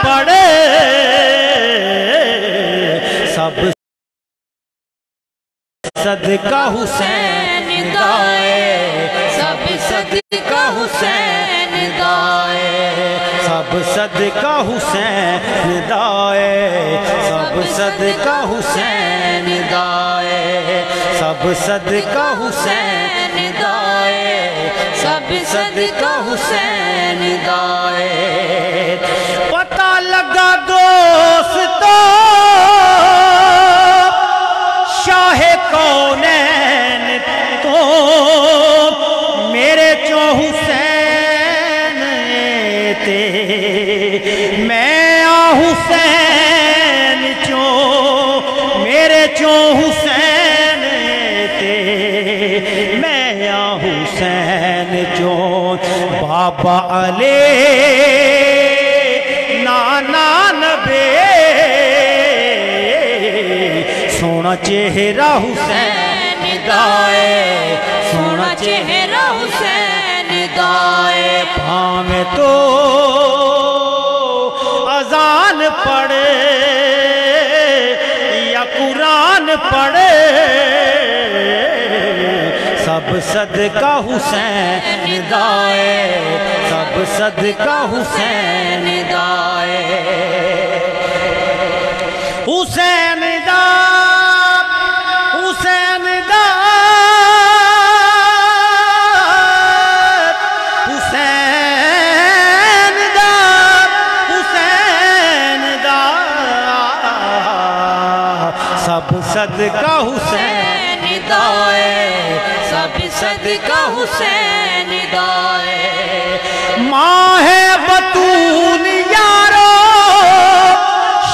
پڑے سب صدقہ حسین دائے سب صدقہ حسین دائے سب صدقہ حسین دائے سب صدقہ حسین دائے سب صدقہ حسین دائے سب صدقہ حسین دائے پتہ لگا دوستو شاہ کونین تو میرے چو حسین تے میں حسین چو میرے چو حسین تے میں حسین چو بابا علی نانا نبی سونا چہرہ حسین دائے سونا چہرہ حسین دائے پاویں تو اذان پڑھے یا قرآن پڑھے سب صدقہ حسین دائے سب صدقہ حسین دائے حسین حسین حسین حسین سب صدقہ حسین دائے سب صدقہ حسین دائے ماہ بطول یارو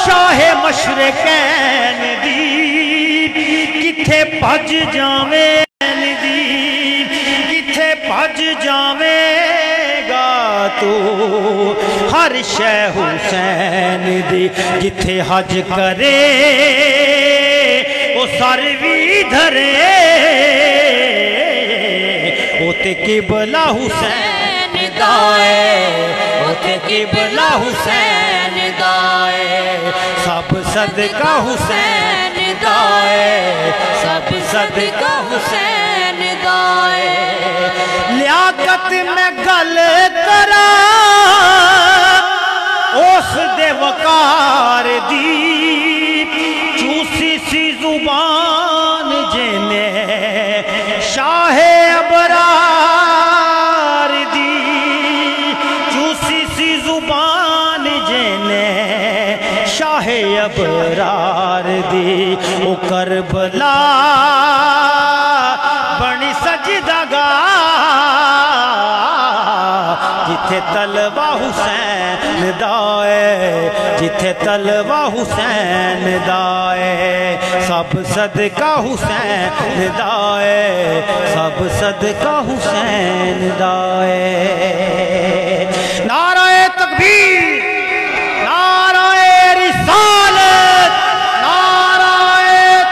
شاہ مشرقین دی کتھے بھج جاویں دی کتھے بھج جاویں گا تو ہر شے حسین دی جتھے حج کرے وہ سر بھی دھرے وہ تے قبلہ حسین دائے وہ تے قبلہ حسین دائے سب صدقہ حسین دائے سب صدقہ حسین دائے لیاقت میں گل کرا اس دے وقار دی چوسی سی زبان جنے شاہ ابرار دی چوسی سی زبان جنے شاہ ابرار دی او کربلا بنی سجدہ گاہ جتھے تلوہ حسین دائے جتھے تلوہ حسین دائے سب صدقہ حسین دائے سب صدقہ حسین دائے نعرہ تکبیر نعرہ رسالت نعرہ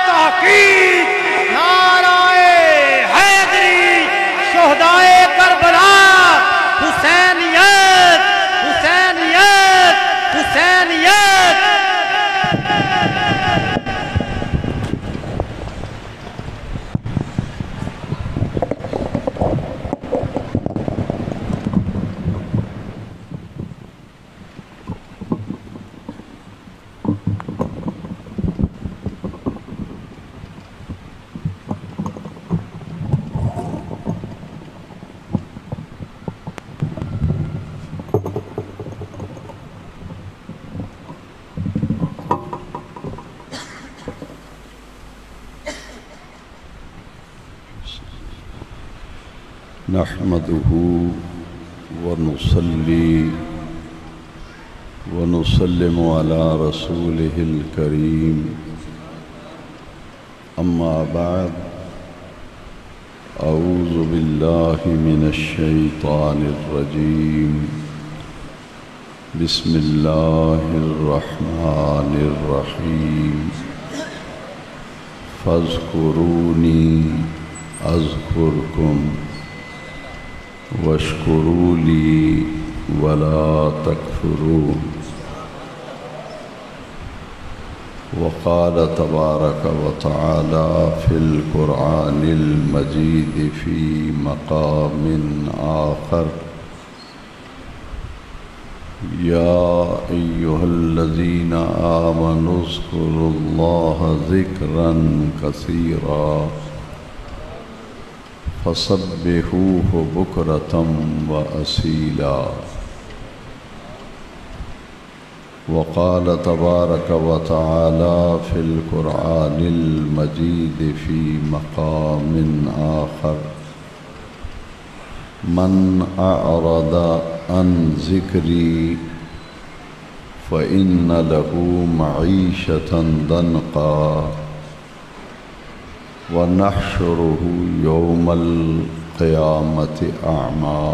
تحقیق نعرہ حیدری شہدائے کربلا حسینیت حسینیت حسینیت نحمده ونصلي ونسلم على رسوله الكريم أما بعد أعوذ بالله من الشيطان الرجيم بسم الله الرحمن الرحيم فاذكروني أذكركم واشکروا لی ولا تکفرون وقال تبارك وتعالى في القرآن المجيد في مقام آخر يا أيها الذين آمنوا اذكروا الله ذكرا كثيرا فسبحوه بكرة وأصيلا وقال تبارك وتعالى في القرآن المجيد في مقام آخر من أعرض عن ذكري فإن له معيشة ضنكا ونحشره يوم القيامة أعمى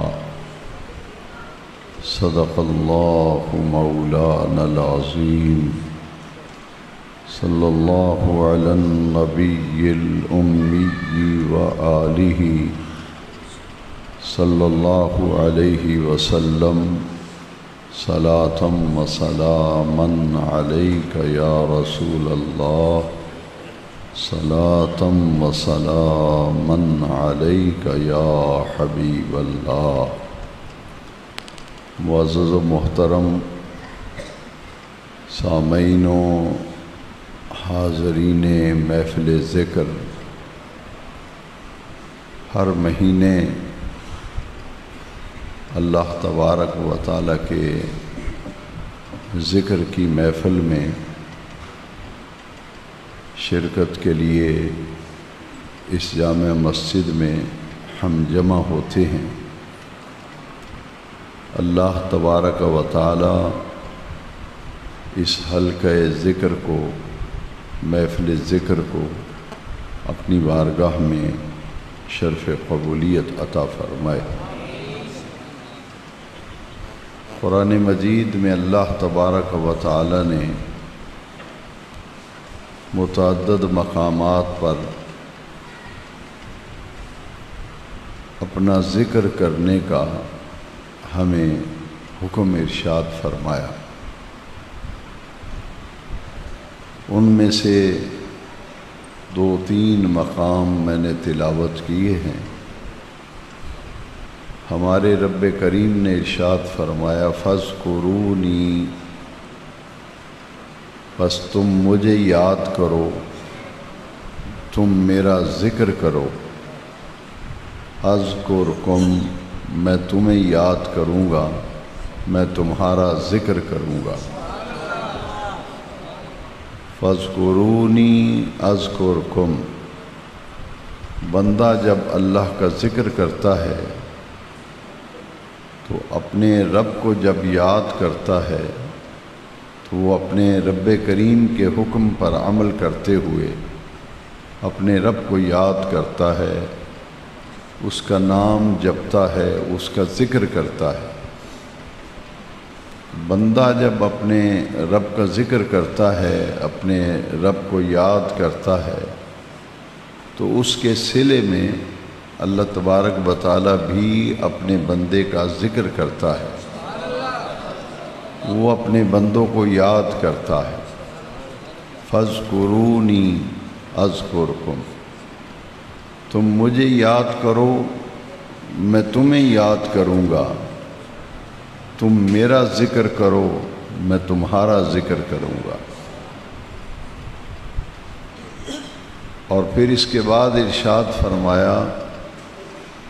صدق الله مولانا العظيم صلى الله على النبي الأمي وآله صلى الله عليه وسلم صلاة وسلاما عليك يا رسول الله صلاة وسلاما عليك يا حبيب الله۔ معزز و محترم سامعین و حاضرین محفل ذکر، ہر مہینے اللہ تبارک و تعالیٰ کے ذکر کی محفل میں شرکت کے لیے اس جامع مسجد میں ہم جمع ہوتے ہیں۔ اللہ تبارک و تعالی اس حلقہ ذکر کو، محفل ذکر کو اپنی بارگاہ میں شرف قبولیت عطا فرمائے۔ قرآن مجید میں اللہ تبارک و تعالی نے متعدد مقامات پر اپنا ذکر کرنے کا ہمیں حکم ارشاد فرمایا۔ ان میں سے 2-3 مقام میں نے تلاوت کیے ہیں۔ ہمارے رب کریم نے ارشاد فرمایا فاذکرونی، بس تم مجھے یاد کرو، تم میرا ذکر کرو، اذکرکم، میں تمہیں یاد کروں گا، میں تمہارا ذکر کروں گا۔ فاذکرونی اذکرکم، بندہ جب اللہ کا ذکر کرتا ہے تو اپنے رب کو جب یاد کرتا ہے تو وہ اپنے رب کریم کے حکم پر عمل کرتے ہوئے اپنے رب کو یاد کرتا ہے، اس کا نام جپتا ہے، اس کا ذکر کرتا ہے۔ بندہ جب اپنے رب کا ذکر کرتا ہے، اپنے رب کو یاد کرتا ہے، تو اس کے صلے میں اللہ تبارک و تعالی بھی اپنے بندے کا ذکر کرتا ہے، وہ اپنے بندوں کو یاد کرتا ہے۔ فاذکرونی اذکرکم، تم مجھے یاد کرو، میں تمہیں یاد کروں گا، تم میرا ذکر کرو، میں تمہارا ذکر کروں گا۔ اور پھر اس کے بعد ارشاد فرمایا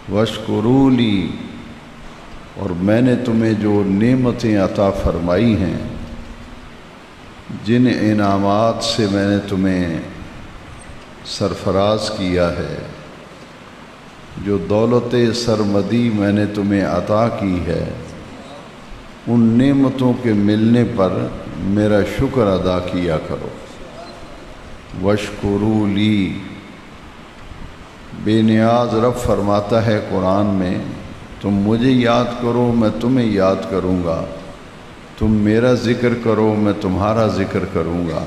واشکروا لی، اور میں نے تمہیں جو نعمتیں عطا فرمائی ہیں، جن انعامات سے میں نے تمہیں سرفراز کیا ہے، جو دولت سرمدی میں نے تمہیں عطا کی ہے، ان نعمتوں کے ملنے پر میرا شکر ادا کیا کرو۔ واشکروا لی، بے نیاز رب فرماتا ہے قرآن میں، تم مجھے یاد کرو، میں تمہیں یاد کروں گا، تم میرا ذکر کرو، میں تمہارا ذکر کروں گا،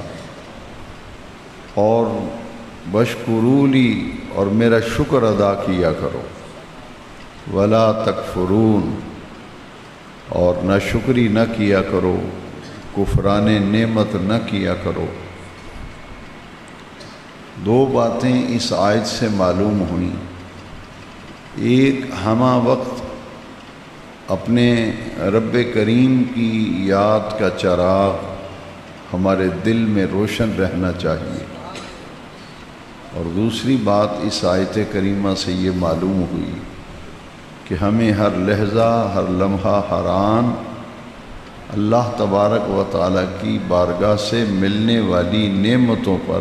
اور واشکروا لی، اور میرا شکر ادا کیا کرو۔ ولا تکفرون، اور نہ شکری نہ کیا کرو، کفران نعمت نہ کیا کرو۔ دو باتیں اس آیت سے معلوم ہوئیں۔ ایک، ہمہ وقت اپنے رب کریم کی یاد کا چراغ ہمارے دل میں روشن رہنا چاہیے، اور دوسری بات اس آیت کریمہ سے یہ معلوم ہوئی کہ ہمیں ہر لحظہ، ہر لمحہ، ہر آن اللہ تبارک و تعالیٰ کی بارگاہ سے ملنے والی نعمتوں پر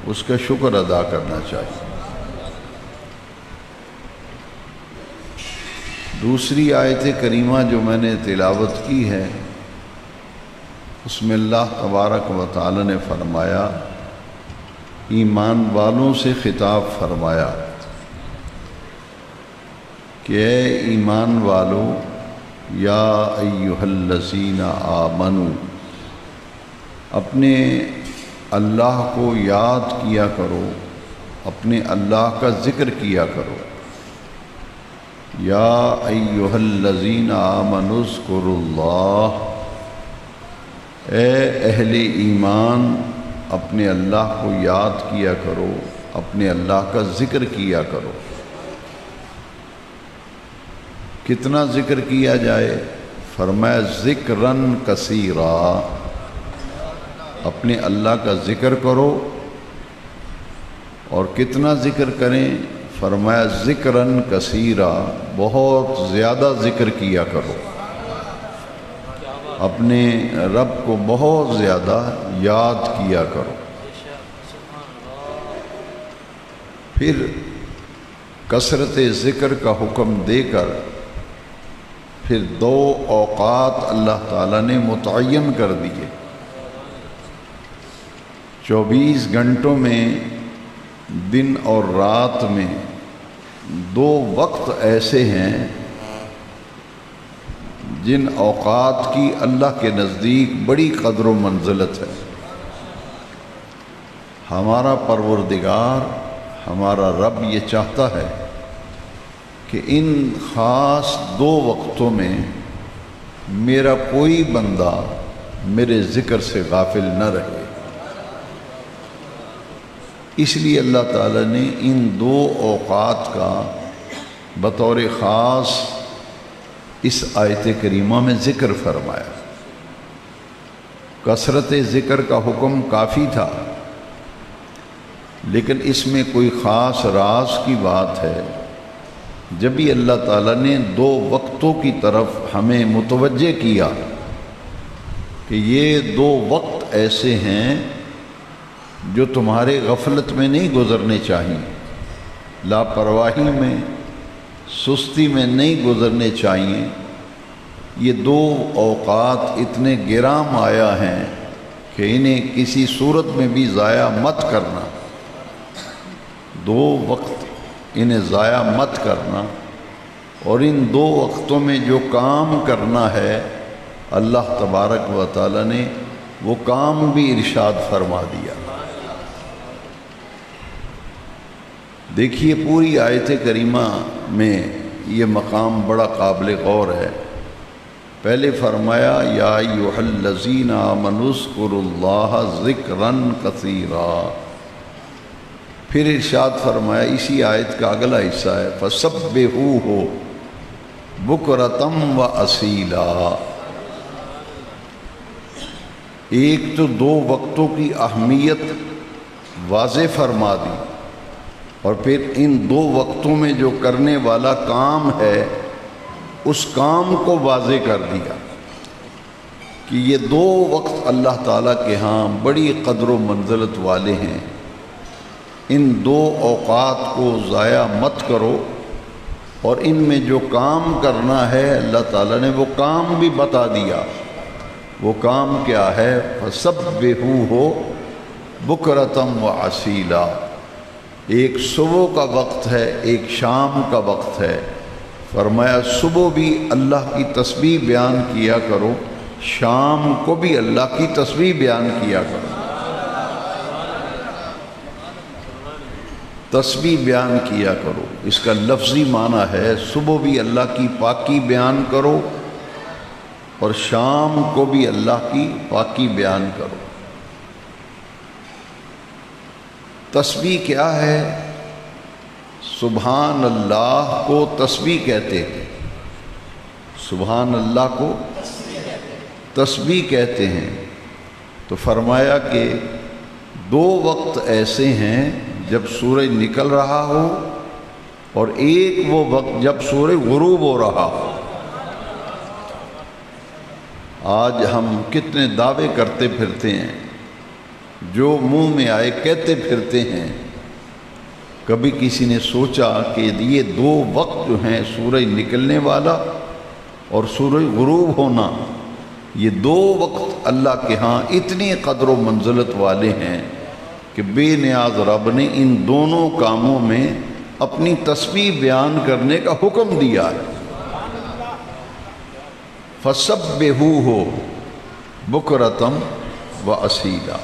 اس کا شکر ادا کرنا چاہیے۔ دوسری آیت کریمہ جو میں نے تلاوت کی ہے، اس میں اللہ تبارک و تعالیٰ نے فرمایا، ایمان والوں سے خطاب فرمایا کہ اے ایمان والو، یا ایھا الذین آمنو، اپنے اللہ کو یاد کیا کرو، اپنے اللہ کا ذکر کیا کرو۔ یا ایھا الذین آمنوا اذکروا اللہ، اے اہل ایمان اپنے اللہ کو یاد کیا کرو، اپنے اللہ کا ذکر کیا کرو۔ کتنا ذکر کیا جائے؟ فرمایا ذکرن کثیرا، اپنے اللہ کا ذکر کرو۔ اور کتنا ذکر کریں؟ فرمایا ذکرن کثیرا، بہت زیادہ ذکر کیا کرو، اپنے رب کو بہت زیادہ یاد کیا کرو۔ پھر کثرت ذکر کا حکم دے کر پھر دو اوقات اللہ تعالیٰ نے متعین کر دیے۔ 24 گھنٹوں میں، دن اور رات میں، دو وقت ایسے ہیں جن اوقات کی اللہ کے نزدیک بڑی قدر و منزلت ہے۔ ہمارا پروردگار، ہمارا رب یہ چاہتا ہے کہ ان خاص دو وقتوں میں میرا کوئی بندہ میرے ذکر سے غافل نہ رہے۔ اس لیے اللہ تعالیٰ نے ان دو اوقات کا بطور خاص اس آیت کریمہ میں ذکر فرمایا۔ کثرت ذکر کا حکم کافی تھا، لیکن اس میں کوئی خاص راز کی بات ہے۔ جب بھی اللہ تعالیٰ نے دو وقتوں کی طرف ہمیں متوجہ کیا کہ یہ دو وقت ایسے ہیں جو تمہارے غفلت میں نہیں گزرنے چاہیے، لاپرواہی میں، سستی میں نہیں گزرنے چاہیے۔ یہ دو اوقات اتنے گراں آیا ہیں کہ انہیں کسی صورت میں بھی ضائع مت کرنا، دو وقت انہیں ضائع مت کرنا۔ اور ان دو وقتوں میں جو کام کرنا ہے اللہ تبارک و تعالیٰ نے وہ کام بھی ارشاد فرما دیا۔ دیکھیے پوری آیت کریمہ میں یہ مقام بڑا قابل غور ہے۔ پہلے فرمایا یا ایھا الذین آمنوا اذکروا اللہ ذکرن کثیرا، پھر ارشاد فرمایا اسی آیت کا اگلا حصہ ہے فسبحوہ بکرۃ وأصیلا۔ ایک تو دو وقتوں کی اہمیت واضح فرما دی، اور پھر ان دو وقتوں میں جو کرنے والا کام ہے اس کام کو واضح کر دیا کہ یہ دو وقت اللہ تعالیٰ کے ہاں بڑی قدر و منزلت والے ہیں۔ ان دو اوقات کو ضائع مت کرو، اور ان میں جو کام کرنا ہے اللہ تعالیٰ نے وہ کام بھی بتا دیا۔ وہ کام کیا ہے؟ فسبحوہ بکرۃ وأصیلا۔ ایک صبح کا وقت ہے، ایک شام کا وقت ہے۔ فرمایا صبح بھی اللہ کی تسبیح بیان کیا کرو، شام کو بھی اللہ کی تسبیح بیان کیا کرو۔ تسبیح بیان کیا کرو، اس کا لفظی معنی ہے صبح بھی اللہ کی پاکی بیان کرو اور شام کو بھی اللہ کی پاکی بیان کرو۔ تسبیح کیا ہے؟ سبحان اللہ کو تسبیح کہتے ہیں، سبحان اللہ کو تسبیح کہتے ہیں۔ تو فرمایا کہ دو وقت ایسے ہیں جب سورج نکل رہا ہو اور ایک وہ وقت جب سورج غروب ہو رہا ہو۔ آج ہم کتنے دعوے کرتے پھرتے ہیں، جو منہ میں آئے کہتے پھرتے ہیں۔ کبھی کسی نے سوچا کہ یہ دو وقت جو ہیں، سورج نکلنے والا اور سورج غروب ہونا، یہ دو وقت اللہ کے ہاں اتنی قدر و منزلت والے ہیں کہ بے نیاز رب نے ان دونوں کاموں میں اپنی تسبیح بیان کرنے کا حکم دیا ہے۔ فَسَبِّحُوهُ بُكْرَةً وَأَصِيلًا،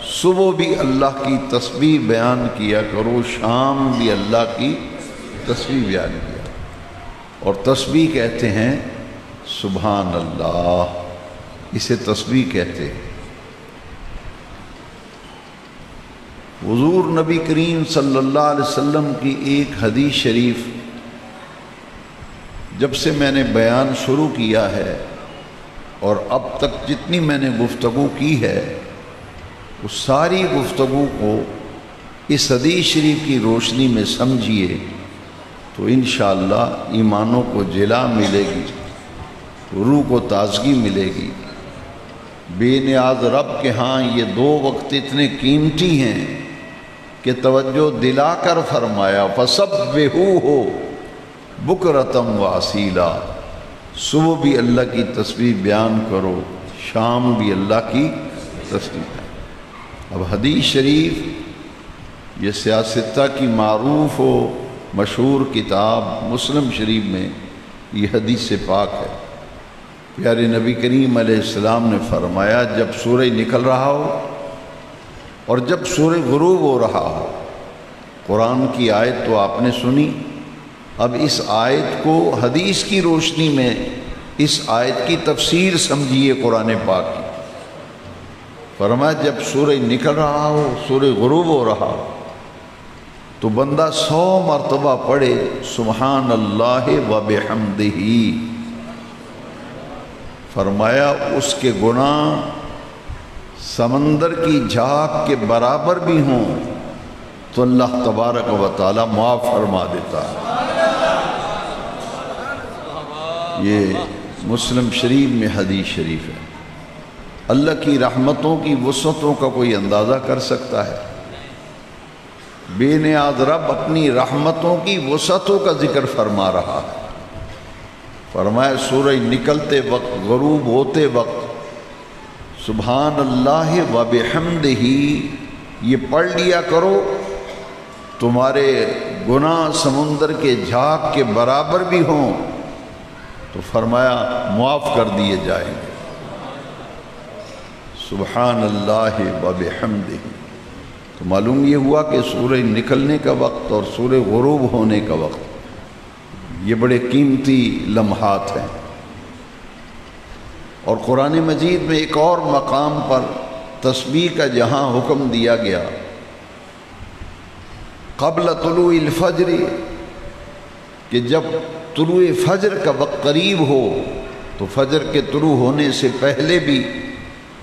صبح بھی اللہ کی تسبیح بیان کیا کرو، شام بھی اللہ کی تسبیح بیان کیا۔ اور تسبیح کہتے ہیں سبحان اللہ، اسے تسبیح کہتے ہیں۔ حضور نبی کریم صلی اللہ علیہ وسلم کی ایک حدیث شریف جب سے میں نے بیان شروع کیا ہے اور اب تک جتنی میں نے گفتگو کی ہے، وہ ساری گفتگو کو اس حدیث شریف کی روشنی میں سمجھیے تو انشاءاللہ ایمانوں کو جلا ملے گی، روح کو تازگی ملے گی۔ بے نیاز رب کے ہاں یہ دو وقت اتنے قیمتی ہیں کہ توجہ دلا کر فرمایا فَسَبِّحُوهُ بُكْرَةً وَأَصِيلًا، صبح بھی اللہ کی تسبیح بیان کرو، شام بھی اللہ کی تسبیح بیان۔ اب حدیث شریف یہ سیاستہ کی معروف و مشہور کتاب مسلم شریف میں یہ حدیث سے پاک ہے۔ پیارے نبی کریم علیہ السلام نے فرمایا جب سورج نکل رہا ہو اور جب سورج غروب ہو رہا ہو، قرآن کی آیت تو آپ نے سنی، اب اس آیت کو حدیث کی روشنی میں اس آیت کی تفسیر سمجھیے قرآن پاک کی۔ فرمایا جب سورج نکل رہا ہو، سورج غروب ہو رہا ہو، تو بندہ 100 مرتبہ پڑھے سبحان اللہ و بحمدہ۔ فرمایا اس کے گناہ سمندر کی جھاگ کے برابر بھی ہوں تو اللہ تبارک و تعالی معاف فرما دیتا ہے۔ یہ مسلم شریف میں حدیث شریف ہے۔ اللہ کی رحمتوں کی وسعتوں کا کوئی اندازہ کر سکتا ہے؟ بے نیاز رب اپنی رحمتوں کی وسعتوں کا ذکر فرما رہا ہے۔ فرمایا سورج نکلتے وقت، غروب ہوتے وقت سبحان اللہ و بحمدہ یہ پڑھ لیا کرو، تمہارے گناہ سمندر کے جھاگ کے برابر بھی ہوں تو فرمایا معاف کر دیے جائیں گے۔ سبحان اللہ و بحمدہ، تو معلوم یہ ہوا کہ سورج نکلنے کا وقت اور سورج غروب ہونے کا وقت یہ بڑے قیمتی لمحات ہیں۔ اور قرآن مجید میں ایک اور مقام پر تسبیح کا جہاں حکم دیا گیا، قبل طلوع الفجر، کہ جب طلوع فجر کا وقت قریب ہو تو فجر کے طلوع ہونے سے پہلے بھی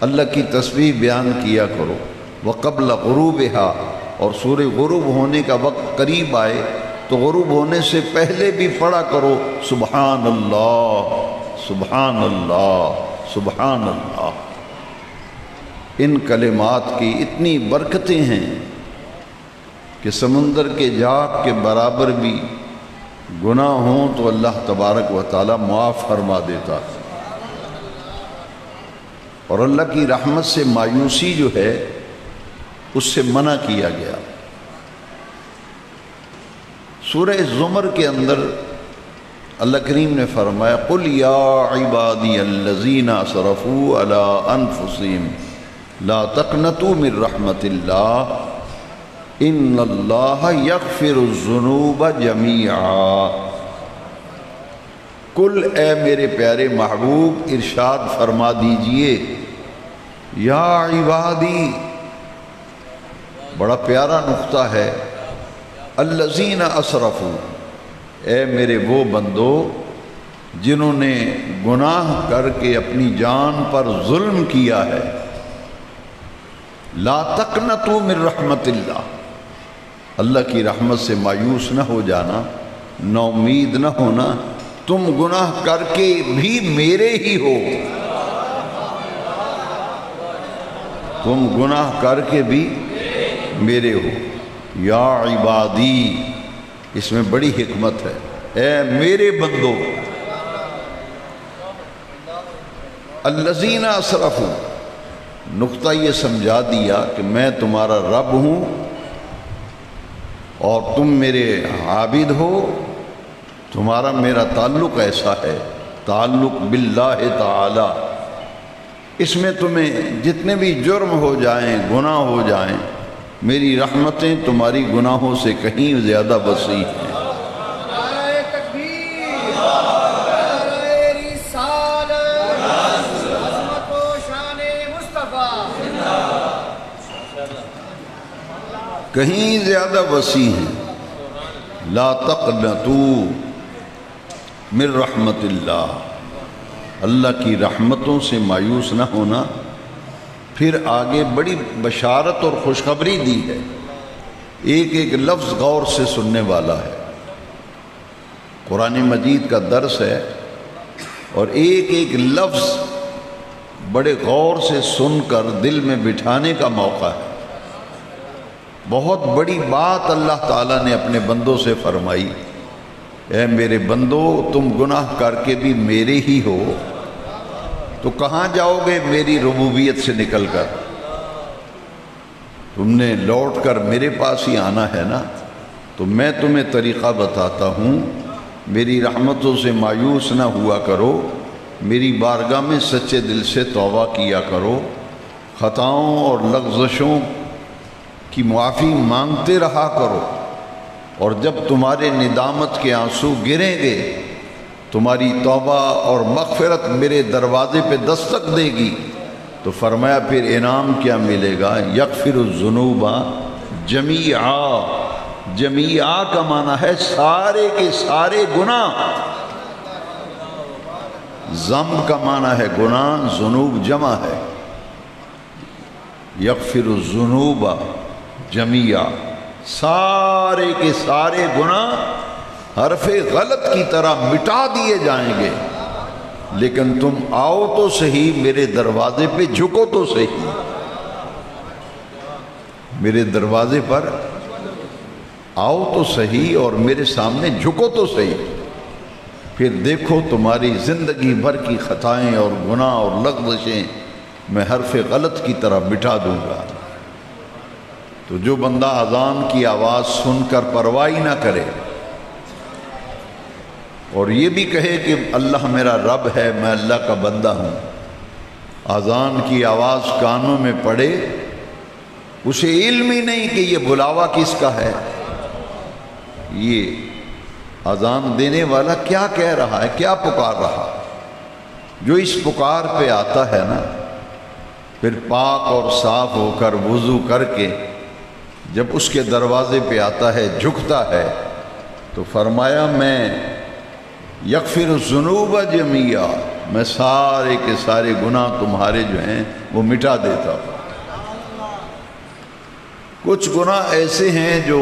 اللہ کی تسبیح بیان کیا کرو۔ وقبل غروبها، اور سورج غروب ہونے کا وقت قریب آئے تو غروب ہونے سے پہلے بھی پڑھا کرو سبحان اللہ سبحان اللہ سبحان اللہ۔ ان کلمات کی اتنی برکتیں ہیں کہ سمندر کے جھاگ کے برابر بھی گناہ ہوں تو اللہ تبارک و تعالی معاف فرما دیتا ہے۔ اور اللہ کی رحمت سے مایوسی جو ہے اس سے منع کیا گیا۔ سورہ زمر کے اندر اللہ کریم نے فرمایا قل یا عبادی الذین اسرفوا علی انفسہم لا تقنطوا من رحمت اللہ ان اللہ یغفر الذنوب جمیعا۔ قل، اے میرے پیارے محبوب ارشاد فرما دیجئے، یا عبادی، بڑا پیارا نقطہ ہے، الذین اسرفوا، اے میرے وہ بندو جنہوں نے گناہ کر کے اپنی جان پر ظلم کیا ہے، لا تقنطوا من رحمت اللہ، اللہ کی رحمت سے مایوس نہ ہو جانا، نا امید نہ ہونا، تم گناہ کر کے بھی میرے ہی ہو، تم گناہ کر کے بھی میرے ہو، یا عبادی، اس میں بڑی حکمت ہے، اے میرے بندو، الذین اسرفوا، نقطہ یہ سمجھا دیا کہ میں تمہارا رب ہوں اور تم میرے عابد ہو، تمہارا میرا تعلق ایسا ہے، تعلق باللہ تعالی، اس میں تمہیں جتنے بھی جرم ہو جائیں، گناہ ہو جائیں، میری رحمتیں تمہاری گناہوں سے کہیں زیادہ وسیع ہیں۔ نعرہ تکبیر، نعرہ رسالت، عظمت و شان مصطفیٰ، کہیں زیادہ وسیع ہیں۔ لا تقنطوا من رحمت اللہ، اللہ کی رحمتوں سے مایوس نہ ہونا۔ پھر آگے بڑی بشارت اور خوشخبری دی ہے، ایک ایک لفظ غور سے سننے والا ہے، قرآن مجید کا درس ہے اور ایک ایک لفظ بڑے غور سے سن کر دل میں بٹھانے کا موقع ہے۔ بہت بڑی بات اللہ تعالیٰ نے اپنے بندوں سے فرمائی، اے میرے بندو تم گناہ کر کے بھی میرے ہی ہو، تو کہاں جاؤ گے میری ربوبیت سے نکل کر؟ تم نے لوٹ کر میرے پاس ہی آنا ہے نا، تو میں تمہیں طریقہ بتاتا ہوں، میری رحمتوں سے مایوس نہ ہوا کرو، میری بارگاہ میں سچے دل سے توبہ کیا کرو، خطاؤں اور لغزشوں کی معافی مانگتے رہا کرو، اور جب تمہارے ندامت کے آنسو گریں گے، تمہاری توبہ اور مغفرت میرے دروازے پہ دستک دے گی، تو فرمایا پھر انعام کیا ملے گا؟ یغفر الذنوب جمیعا، جمیعا کا معنی ہے سارے کے سارے گناہ، ذنب کا معنی ہے گناہ، ذنوب جمع ہے، یغفر الذنوب جمیعا، سارے کے سارے گناہ حرف غلط کی طرح مٹا دیے جائیں گے، لیکن تم آؤ تو صحیح، میرے دروازے پہ جھکو تو صحیح، میرے دروازے پر آؤ تو صحیح اور میرے سامنے جھکو تو صحیح، پھر دیکھو تمہاری زندگی بھر کی خطائیں اور گناہ اور لغزشیں میں حرف غلط کی طرح مٹا دوں گا۔ تو جو بندہ اذان کی آواز سن کر پرواہ نہ کرے اور یہ بھی کہے کہ اللہ میرا رب ہے، میں اللہ کا بندہ ہوں، اذان کی آواز کانوں میں پڑے، اسے علم ہی نہیں کہ یہ بلاوا کس کا ہے، یہ اذان دینے والا کیا کہہ رہا ہے، کیا پکار رہا ہے۔ جو اس پکار پہ آتا ہے نا، پھر پاک اور صاف ہو کر وضو کر کے جب اس کے دروازے پہ آتا ہے، جھکتا ہے، تو فرمایا میں یغفر الذنوب جمیعا، میں سارے کے سارے گناہ تمہارے جو ہیں وہ مٹا دیتا ہوں۔ کچھ گناہ ایسے ہیں جو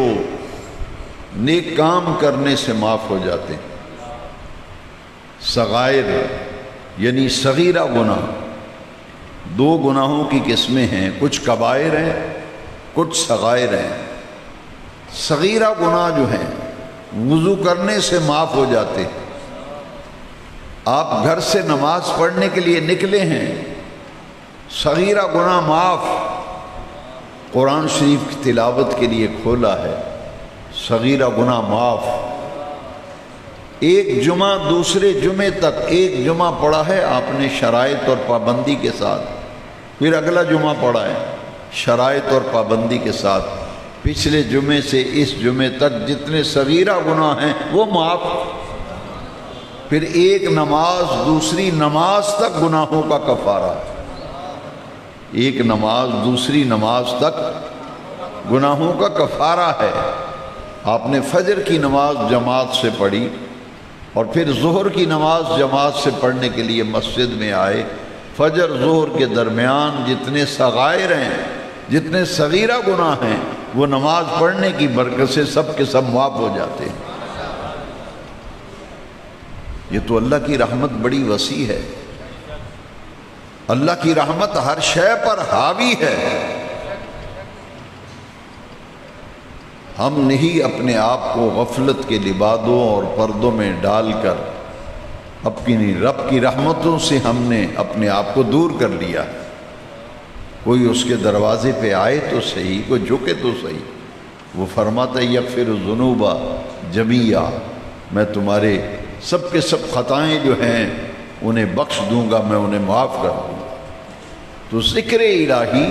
نیک کام کرنے سے معاف ہو جاتے ہیں، صغائر یعنی صغیرہ گناہ، دو گناہوں کی قسمیں ہیں، کچھ کبائر ہیں، کچھ صغائر ہیں۔ صغیرہ گناہ جو ہیں وضو کرنے سے معاف ہو جاتے ہیں، آپ گھر سے نماز پڑھنے کے لیے نکلے ہیں، صغیرہ گناہ معاف، قرآن شریف کی تلاوت کے لیے کھولا ہے، صغیرہ گناہ معاف، ایک جمعہ دوسرے جمعے تک ایک جمعہ پڑھا ہے آپ نے شرائط اور پابندی کے ساتھ، پھر اگلا جمعہ پڑھا ہے شرائط اور پابندی کے ساتھ، پچھلے جمعے سے اس جمعے تک جتنے صغیرہ گناہ ہیں وہ معاف، پھر ایک نماز دوسری نماز تک گناہوں کا کفارہ، ایک نماز دوسری نماز تک گناہوں کا کفارہ ہے۔ آپ نے فجر کی نماز جماعت سے پڑھی اور پھر ظہر کی نماز جماعت سے پڑھنے کے لیے مسجد میں آئے۔ فجر ظہر کے درمیان جتنے صغائر ہیں، جتنے صغیرہ گناہ ہیں، وہ نماز پڑھنے کی برکت سے سب کے سب معاف ہو جاتے ہیں۔ یہ تو اللہ کی رحمت بڑی وسیع ہے۔ اللہ کی رحمت ہر شے پر حاوی ہے۔ ہم نہیں اپنے آپ کو غفلت کے لبادوں اور پردوں میں ڈال کر اپنی رب کی رحمتوں سے ہم نے اپنے آپ کو دور کر لیا۔ کوئی اس کے دروازے پہ آئے تو صحیح، کوئی جھکے تو صحیح، وہ فرماتا ہے یغفر الذنوب جمیعا، میں تمہارے سب کے سب خطائیں جو ہیں انہیں بخش دوں گا، میں انہیں معاف کر دوں گا۔ تو ذکر الہی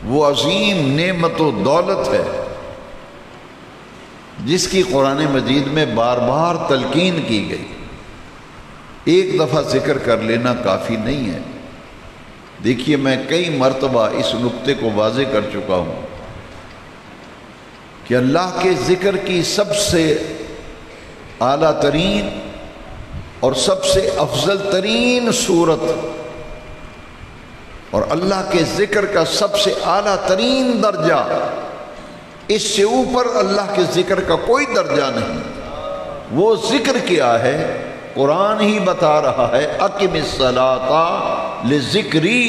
وہ عظیم نعمت و دولت ہے جس کی قرآن مجید میں بار بار تلقین کی گئی۔ ایک دفعہ ذکر کر لینا کافی نہیں ہے۔ دیکھیے میں کئی مرتبہ اس نقطے کو واضح کر چکا ہوں کہ اللہ کے ذکر کی سب سے اعلیٰ ترین اور سب سے افضل ترین صورت اور اللہ کے ذکر کا سب سے اعلیٰ ترین درجہ، اس سے اوپر اللہ کے ذکر کا کوئی درجہ نہیں۔ وہ ذکر کیا ہے؟ قرآن ہی بتا رہا ہے اقم الصلاۃ لذکری،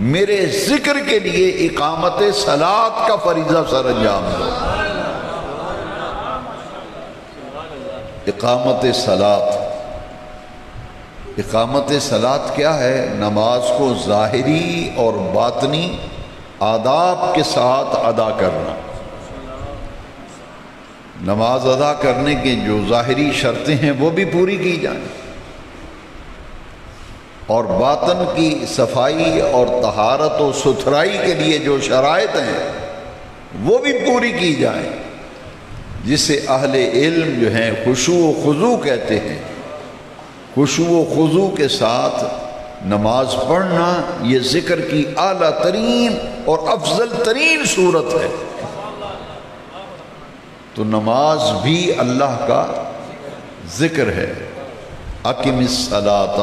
میرے ذکر کے لیے اقامت صلاۃ کا فریضہ سر انجام دو۔ اقامت صلاۃ، اقامت صلاۃ کیا ہے؟ نماز کو ظاہری اور باطنی آداب کے ساتھ ادا کرنا۔ نماز ادا کرنے کے جو ظاہری شرطیں ہیں وہ بھی پوری کی جائیں، اور باطن کی صفائی اور طہارت و ستھرائی کے لیے جو شرائط ہیں وہ بھی پوری کی جائیں، جسے اہل علم جو ہیں خشوع و خضوع کہتے ہیں۔ خشوع و خضوع کے ساتھ نماز پڑھنا یہ ذکر کی اعلیٰ ترین اور افضل ترین صورت ہے۔ تو نماز بھی اللہ کا ذکر ہے۔ اقم الصلاۃ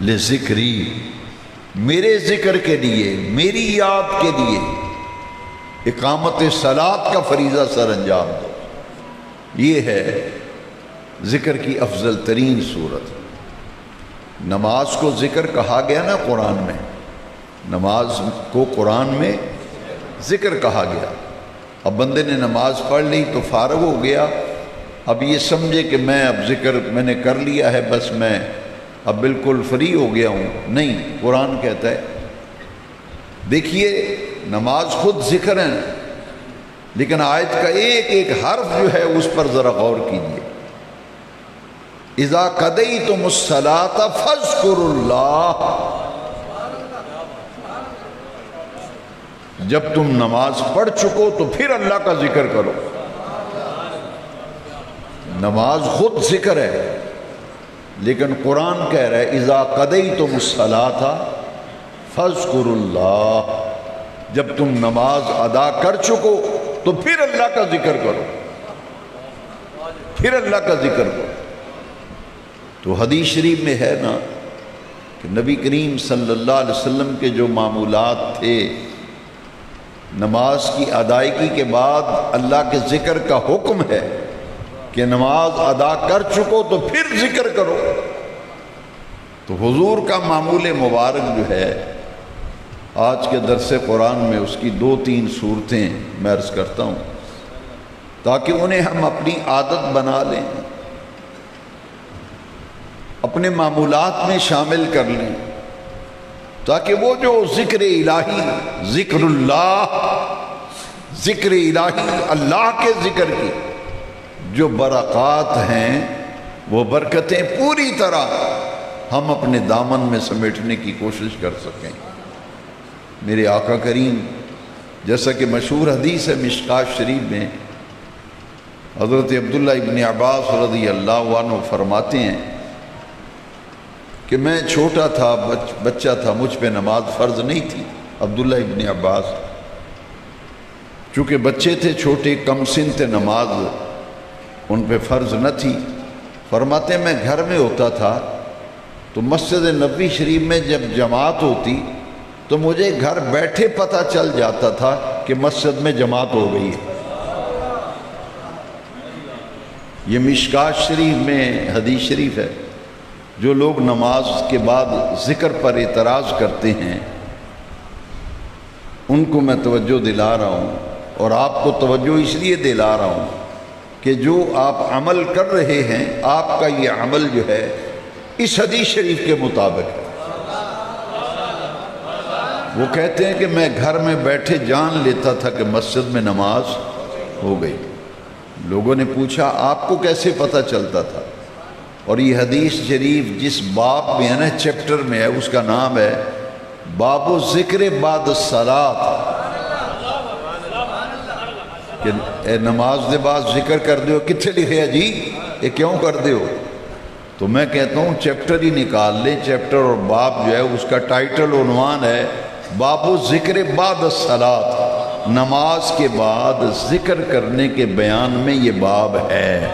لذکری، میرے ذکر کے لیے، میری یاد کے لیے اقامت صلاۃ کا فریضہ سر انجام دو۔ یہ ہے ذکر کی افضل ترین صورت۔ نماز کو ذکر کہا گیا نا قرآن میں، نماز کو قرآن میں ذکر کہا گیا۔ اب بندے نے نماز پڑھ لی تو فارغ ہو گیا، اب یہ سمجھے کہ میں اب ذکر میں نے کر لیا ہے، بس میں اب بالکل فری ہو گیا ہوں۔ نہیں، قرآن کہتا ہے دیکھیے نماز خود ذکر ہے، لیکن آیت کا ایک ایک حرف جو ہے اس پر ذرا غور کیجیے۔ اذا قضیتم الصلاۃ فاذکروا اللہ، جب تم نماز پڑھ چکو تو پھر اللہ کا ذکر کرو۔ نماز خود ذکر ہے، لیکن قرآن کہہ رہا ہے اذا قضیتم الصلاۃ فاذکروا اللہ، جب تم نماز ادا کر چکو تو پھر اللہ کا ذکر کرو، پھر اللہ کا ذکر کرو۔ تو حدیث شریف میں ہے نا کہ نبی کریم صلی اللہ علیہ وسلم کے جو معمولات تھے، نماز کی ادائیگی کے بعد اللہ کے ذکر کا حکم ہے کہ نماز ادا کر چکو تو پھر ذکر کرو۔ تو حضور کا معمول مبارک جو ہے، آج کے درس قرآن میں اس کی 2-3 صورتیں میں عرض کرتا ہوں تاکہ انہیں ہم اپنی عادت بنا لیں، اپنے معمولات میں شامل کر لیں، تاکہ وہ جو ذکر الہی، ذکر اللہ، ذکر الہی، اللہ کے ذکر کی جو برکات ہیں، وہ برکتیں پوری طرح ہم اپنے دامن میں سمیٹنے کی کوشش کر سکیں۔ میرے آقا کریم، جیسا کہ مشہور حدیث ہے مشکاۃ شریف میں، حضرت عبداللہ ابن عباس رضی اللہ عنہ فرماتے ہیں کہ میں چھوٹا تھا، بچہ تھا، مجھ پہ نماز فرض نہیں تھی۔ عبداللہ ابن عباس چونکہ بچے تھے چھوٹے، کم سن تھے، نماز ان پہ فرض نہ تھی۔ فرماتے میں گھر میں ہوتا تھا تو مسجد نبوی شریف میں جب جماعت ہوتی تو مجھے گھر بیٹھے پتہ چل جاتا تھا کہ مسجد میں جماعت ہو گئی ہے۔ یہ مشکات شریف میں حدیث شریف ہے، جو لوگ نماز کے بعد ذکر پر اعتراض کرتے ہیں ان کو میں توجہ دلا رہا ہوں، اور آپ کو توجہ اس لیے دلا رہا ہوں کہ جو آپ عمل کر رہے ہیں آپ کا یہ عمل جو ہے اس حدیث شریف کے مطابق ہے۔ وہ کہتے ہیں کہ میں گھر میں بیٹھے جان لیتا تھا کہ مسجد میں نماز ہو گئی۔ لوگوں نے پوچھا آپ کو کیسے پتہ چلتا تھا؟ اور یہ حدیث شریف جس باب میں ہے نا، چیپٹر میں ہے، اس کا نام ہے باب ذکر بعد الصلاۃ، کہ اے نماز دے بعد ذکر کر دیو۔ کتنے لکھے ہے جی یہ کیوں کر دیو؟ تو میں کہتا ہوں چیپٹر ہی نکال لیں، چیپٹر اور باب جو ہے اس کا ٹائٹل عنوان ہے باب ذکر بعد الصلاۃ، نماز کے بعد ذکر کرنے کے بیان میں یہ باب ہے۔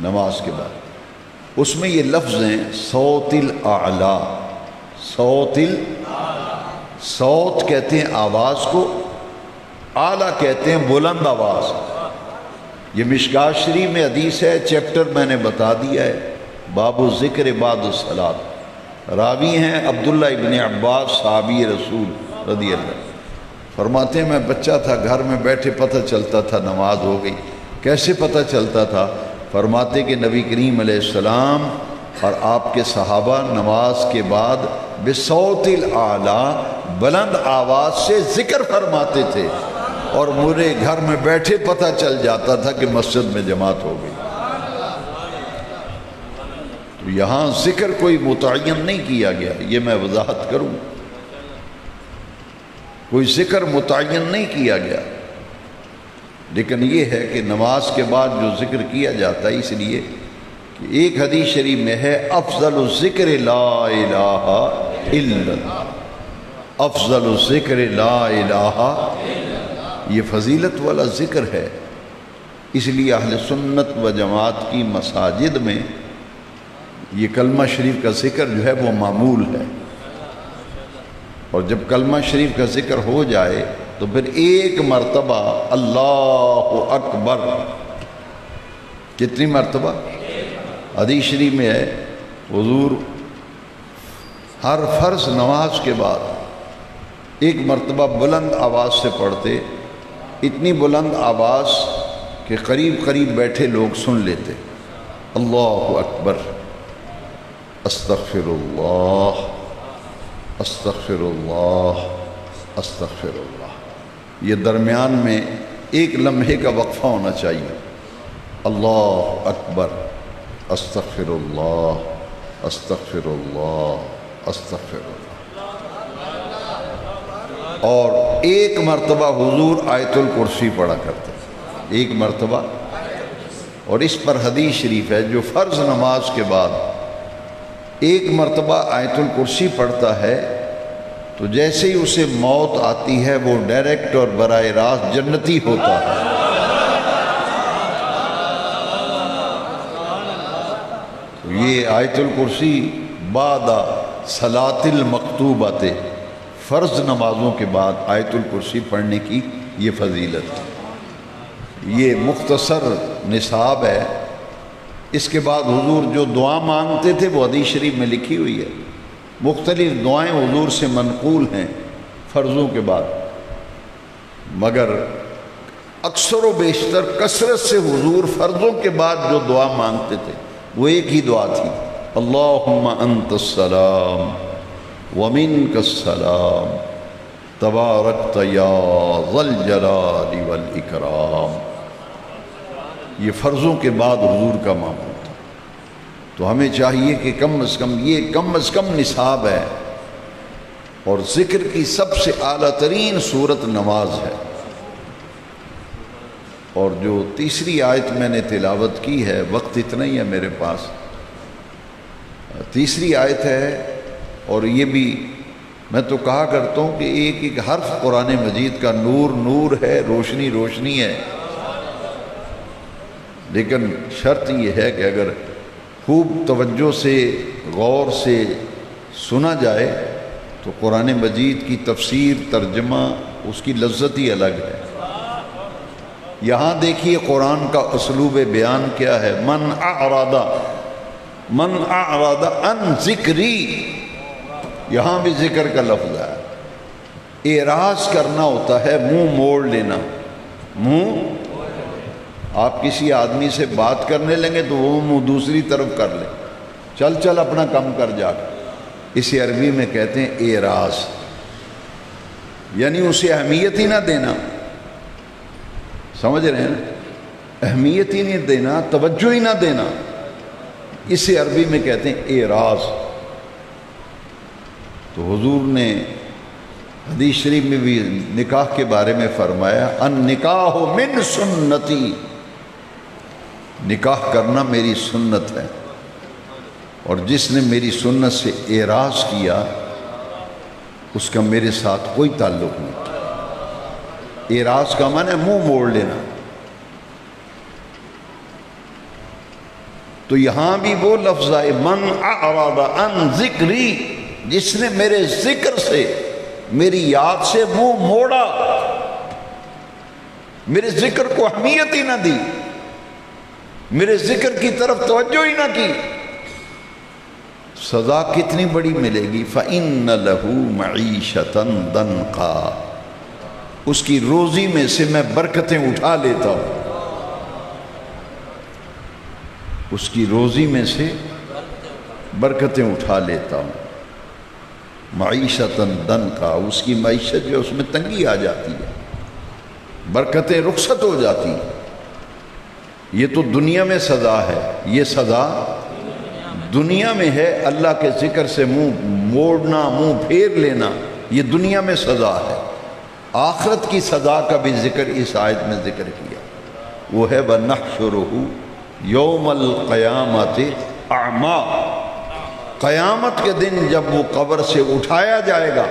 نماز کے بعد اس میں یہ لفظ ہیں صوت الاعلی، صوت کہتے ہیں آواز کو، اعلیٰ کہتے ہیں بلند آواز۔ یہ مشکات شریف میں حدیث ہے، چیپٹر میں نے بتا دیا ہے باب ذکر بعد الصلاۃ۔ راوی ہیں عبداللہ ابن عباس صحابی رسول رضی اللہ، فرماتے ہیں میں بچہ تھا، گھر میں بیٹھے پتہ چلتا تھا نماز ہو گئی۔ کیسے پتہ چلتا تھا؟ فرماتے کہ نبی کریم علیہ السلام اور آپ کے صحابہ نماز کے بعد بصوت الاعلی، بلند آواز سے ذکر فرماتے تھے، اور مجھے گھر میں بیٹھے پتہ چل جاتا تھا کہ مسجد میں جماعت ہو گئی۔ تو یہاں ذکر کوئی متعین نہیں کیا گیا، یہ میں وضاحت کروں، کوئی ذکر متعین نہیں کیا گیا، لیکن یہ ہے کہ نماز کے بعد جو ذکر کیا جاتا ہے، اس لیے کہ ایک حدیث شریف میں ہے افضل الذکر لا الہ الا اللہ، افضل الذکر لا الہ، یہ فضیلت والا ذکر ہے۔ اس لیے اہل سنت و جماعت کی مساجد میں یہ کلمہ شریف کا ذکر جو ہے وہ معمول ہے، اور جب کلمہ شریف کا ذکر ہو جائے تو پھر ایک مرتبہ اللہ اکبر، کتنی مرتبہ؟ حدیث شریف میں ہے حضور ہر فرض نماز کے بعد ایک مرتبہ بلند آواز سے پڑھتے، اتنی بلند آواز کہ قریب قریب بیٹھے لوگ سن لیتے، اللہ اکبر، استغفر اللہ، استغفر اللہ، استغفر اللہ۔ یہ درمیان میں ایک لمحے کا وقفہ ہونا چاہیے، اللہ اکبر، استغفر اللہ، استغفر اللہ، استغفر اللہ۔ اور ایک مرتبہ حضور آیت الکرسی پڑھا کرتے، ایک مرتبہ، اور اس پر حدیث شریف ہے جو فرض نماز کے بعد ایک مرتبہ آیت الکرسی پڑھتا ہے تو جیسے ہی اسے موت آتی ہے وہ ڈائریکٹ اور براہ راست جنتی ہوتا ہے۔ تو یہ آیت الکرسی بعد صلاۃ المکتوبات، فرض نمازوں کے بعد آیت الکرسی پڑھنے کی یہ فضیلت ہے۔ یہ مختصر نصاب ہے۔ اس کے بعد حضور جو دعا مانگتے تھے وہ حدیث شریف میں لکھی ہوئی ہے، مختلف دعائیں حضور سے منقول ہیں فرضوں کے بعد، مگر اکثر و بیشتر کثرت سے حضور فرضوں کے بعد جو دعا مانگتے تھے وہ ایک ہی دعا تھی، اللہم انت السلام ومنک السلام تبارکت یا ذی الجلال والاکرام۔ یہ فرضوں کے بعد حضور کا معمول تھا۔ تو ہمیں چاہیے کہ کم از کم نصاب ہے، اور ذکر کی سب سے اعلیٰ ترین صورت نماز ہے۔ اور جو تیسری آیت میں نے تلاوت کی ہے، وقت اتنا ہی ہے میرے پاس، تیسری آیت ہے، اور یہ بھی میں تو کہا کرتا ہوں کہ ایک ایک حرف قرآن مجید کا نور نور ہے، روشنی روشنی ہے، لیکن شرط یہ ہے کہ اگر خوب توجہ سے غور سے سنا جائے تو قرآن مجید کی تفسیر ترجمہ اس کی لذت ہی الگ ہے۔ یہاں دیکھیے قرآن کا اسلوب بیان کیا ہے، من اعرض عن ذکری، یہاں بھی ذکر کا لفظ ہے۔ اعراض کرنا ہوتا ہے منہ موڑ لینا، آپ کسی آدمی سے بات کرنے لگے تو وہ منہ دوسری طرف کر لیں، چل اپنا کام کر جا، اسے عربی میں کہتے ہیں اعراض، یعنی اسے اہمیت ہی نہ دینا، سمجھ رہے ہیں نا، اہمیت ہی نہیں دینا، توجہ ہی نہ دینا، اسے عربی میں کہتے ہیں اعراض۔ تو حضور نے حدیث شریف میں بھی نکاح کے بارے میں فرمایا، النکاح من سنتی، نکاح کرنا میری سنت ہے، اور جس نے میری سنت سے اعراض کیا اس کا میرے ساتھ کوئی تعلق نہیں۔ اعراض کا معنی ہے منہ موڑ لینا۔ تو یہاں بھی وہ لفظ آئے، من اعرض عن ذکری، جس نے میرے ذکر سے، میری یاد سے منہ موڑا، میرے ذکر کو اہمیت ہی نہ دی، میرے ذکر کی طرف توجہ ہی نہ کی، سزا کتنی بڑی ملے گی، فَإِنَّ لَهُ مَعِيشَةً ضَنْقًا، اس کی روزی میں سے میں برکتیں اٹھا لیتا ہوں، اس کی روزی میں سے برکتیں اٹھا لیتا ہوں۔ معیشتاً ضنقا، اس کی معیشت جو اس میں تنگی آ جاتی ہے، برکتیں رخصت ہو جاتی ہیں۔ یہ تو دنیا میں سزا ہے، یہ سزا دنیا میں ہے، اللہ کے ذکر سے منہ موڑنا، منہ پھیر لینا، یہ دنیا میں سزا ہے۔ آخرت کی سزا کا بھی ذکر اس آیت میں ذکر کیا، وہ ہے وَنَحْشُرُهُ یوم القیامت اعما، قیامت کے دن جب وہ قبر سے اٹھایا جائے گا،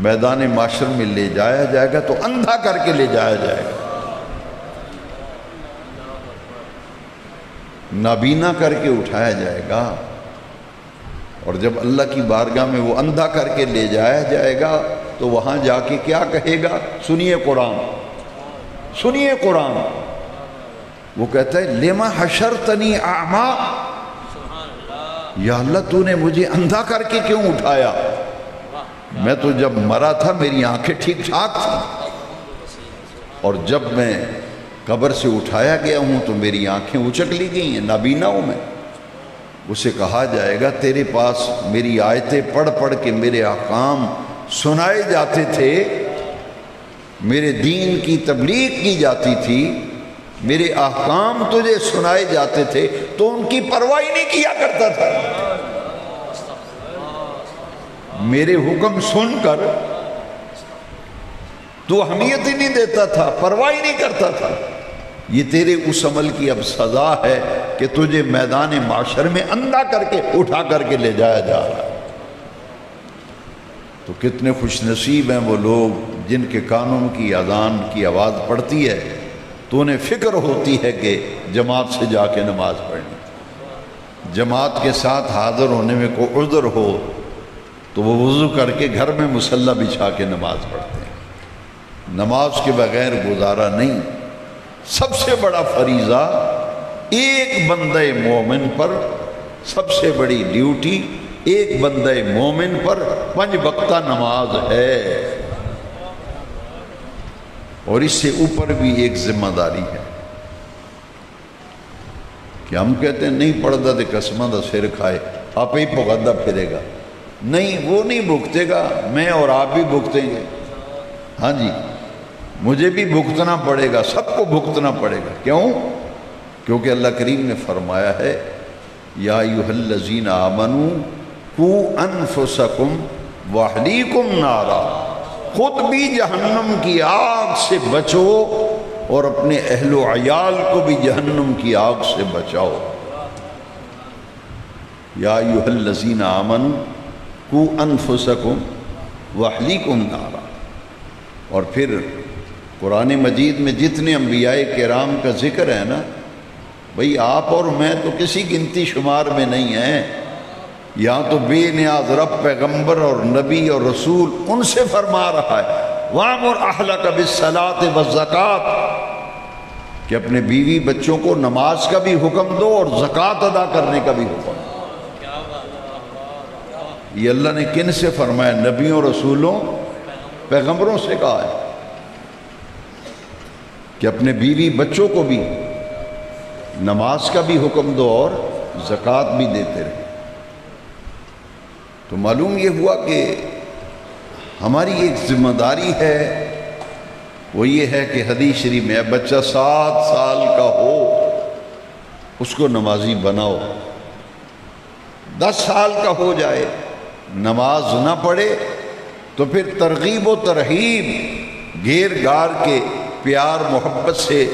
میدان معاشر میں لے جایا جائے گا تو اندھا کر کے لے جایا جائے گا، نابینا کر کے اٹھایا جائے گا، اور جب اللہ کی بارگاہ میں وہ اندھا کر کے لے جایا جائے گا تو وہاں جا کے کیا کہے گا؟ سنیے قرآن، سنیے قرآن، وہ کہتا ہے لما حشرتنی اعما، یا اللہ تو نے مجھے اندھا کر کے کیوں اٹھایا؟ میں تو جب مرا تھا میری آنکھیں ٹھیک ٹھاک تھیں، اور جب میں قبر سے اٹھایا گیا ہوں تو میری آنکھیں اچک لی گئی ہیں، نابینا ہوں میں۔ اسے کہا جائے گا تیرے پاس میری آیتیں پڑھ پڑھ کے میرے احکام سنائے جاتے تھے، میرے دین کی تبلیغ کی جاتی تھی، میرے احکام تجھے سنائے جاتے تھے تو ان کی پرواہ نہیں کیا کرتا تھا، میرے حکم سن کر تو اہمیت ہی نہیں دیتا تھا، پرواہ ہی نہیں کرتا تھا۔ یہ تیرے اس عمل کی اب سزا ہے کہ تجھے میدان معاشر میں اندھا کر کے اٹھا کر کے لے جایا جا رہا ہے۔ تو کتنے خوش نصیب ہیں وہ لوگ جن کے کانوں کی اذان کی آواز پڑتی ہے تو انہیں فکر ہوتی ہے کہ جماعت سے جا کے نماز پڑھنی، جماعت کے ساتھ حاضر ہونے میں کوئی عذر ہو تو وہ وضو کر کے گھر میں مصلی بچھا کے نماز پڑھتے ہیں۔ نماز کے بغیر گزارا نہیں۔ سب سے بڑا فریضہ ایک بندہ مومن پر، سب سے بڑی ڈیوٹی ایک بندہ مومن پر 5 وقتہ نماز ہے، اور اس سے اوپر بھی ایک ذمہ داری ہے کہ ہم کہتے ہیں نہیں پڑھتا تو قسمہ دا سر کھائے، آپ ہی پگادا پھرے گا، نہیں وہ نہیں بھگتے گا، میں اور آپ بھی بھگتیں گے، ہاں جی مجھے بھی بھگتنا پڑے گا، سب کو بھگتنا پڑے گا۔ کیوں؟ کیونکہ اللہ کریم نے فرمایا ہے یا ایھا الذین آمنوا قوا انفسکم واہلیکم نارا، خود بھی جہنم کی آگ سے بچو اور اپنے اہل و عیال کو بھی جہنم کی آگ سے بچاؤ۔ یا ایھا الذین آمنوا قوا انفسکم وَأَهْلِيكُمْ نَارًا۔ اور پھر قرآن مجید میں جتنے انبیاء کرام کا ذکر ہے نا، بھئی آپ اور میں تو کسی گنتی شمار میں نہیں ہیں، یہاں تو بے نیاز رب پیغمبر اور نبی اور رسول ان سے فرما رہا ہے وَأْمُرْ أَهْلَكَ بِالصَّلَاةِ وَالزَّكَاةِ، کہ اپنے بیوی بچوں کو نماز کا بھی حکم دو اور زکوٰۃ ادا کرنے کا بھی حکم دو۔ یہ اللہ نے کن سے فرمایا؟ نبیوں رسولوں پیغمبروں سے کہا ہے کہ اپنے بیوی بچوں کو بھی نماز کا بھی حکم دو اور زکوٰۃ بھی دیتے رہے۔ تو معلوم یہ ہوا کہ ہماری ایک ذمہ داری ہے، وہ یہ ہے کہ حدیث شریف میں بچہ 7 سال کا ہو اس کو نمازی بناؤ، 10 سال کا ہو جائے نماز نہ پڑھے تو پھر ترغیب و ترہیب گھیر گار کے پیار محبت سے